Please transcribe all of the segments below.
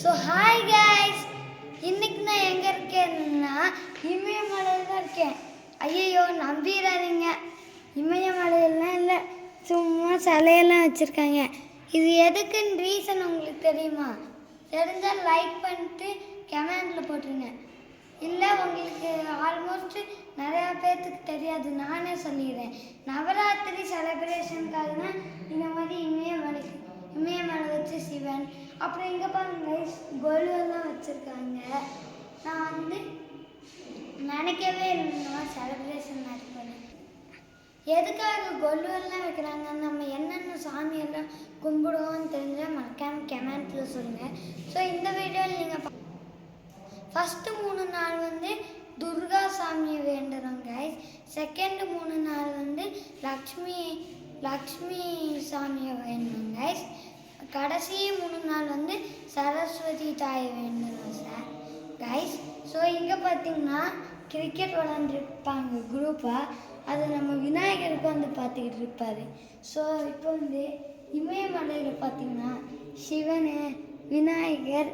So hi guys, இன்னைக்கு நான் எங்கே இருக்கேன்னா இமயமலையில் தான் இருக்கேன். ஐயோ நம்பிடாதீங்க, இமயமலையெல்லாம் இல்லை, சும்மா சிலையெல்லாம் வச்சுருக்காங்க. இது எதுக்குன்னு ரீசன் உங்களுக்கு தெரியுமா? தெரிஞ்சால் லைக் பண்ணிட்டு கமெண்டில் போட்டுருங்க. இல்லை உங்களுக்கு ஆல்மோஸ்ட் நிறையா பேர்த்துக்கு தெரியாது, நானே சொல்லிடுறேன். நவராத்திரி செலிப்ரேஷனுக்காக தான் இந்த மாதிரி இமயமலை வச்சு சிவன், அப்புறம் இங்கே பாருங்க கொலுவெல்லாம் வச்சுருக்காங்க. நான் நினைக்கவே இல்லை செலிப்ரேஷன் நடக்குது. எதுக்காக கொலுவெல்லாம் வைக்கிறாங்க, நம்ம என்னென்ன சாமியெல்லாம் கும்பிடுவோம்னு தெரிஞ்சால் மறக்காம கமெண்ட்டில் சொல்லுங்கள். ஸோ இந்த வீடியோவில் நீங்கள் ஃபஸ்ட்டு 3 நாள் துர்கா சாமியை வேண்டுறோம் கைஸ். செகண்ட் 3 நாள் லக்ஷ்மி சாமியை வேண்டணும் கைஸ். கடைசி 3 நாள் சரஸ்வதி தாயை வேண்டுறோம் சார் கைஸ். ஸோ இங்கே பார்த்தீங்கன்னா கிரிக்கெட் விளாண்டுருப்பாங்க குரூப்பாக, அது நம்ம விநாயகருக்கு பார்த்துக்கிட்டு இருப்பார். ஸோ இப்போ இமயமலையில் பார்த்தீங்கன்னா சிவன், விநாயகர்,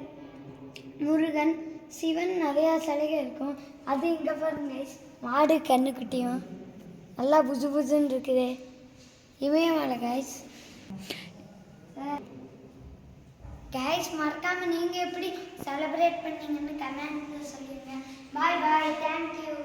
முருகன், சிவன் நிறையா சிலைகள் இருக்கும். அது இங்கே பாருங்க கைஸ், மாடு கண்ணுக்குட்டியும் நல்லா புஜு புஜுன்னு இருக்குது இமயமலை கைஸ். கைஸ் மறக்காமல் நீங்கள் எப்படி செலிப்ரேட் பண்ணீங்கன்னு கமெண்ட்ல சொல்லுங்கள். பாய் பாய், தேங்க்யூ.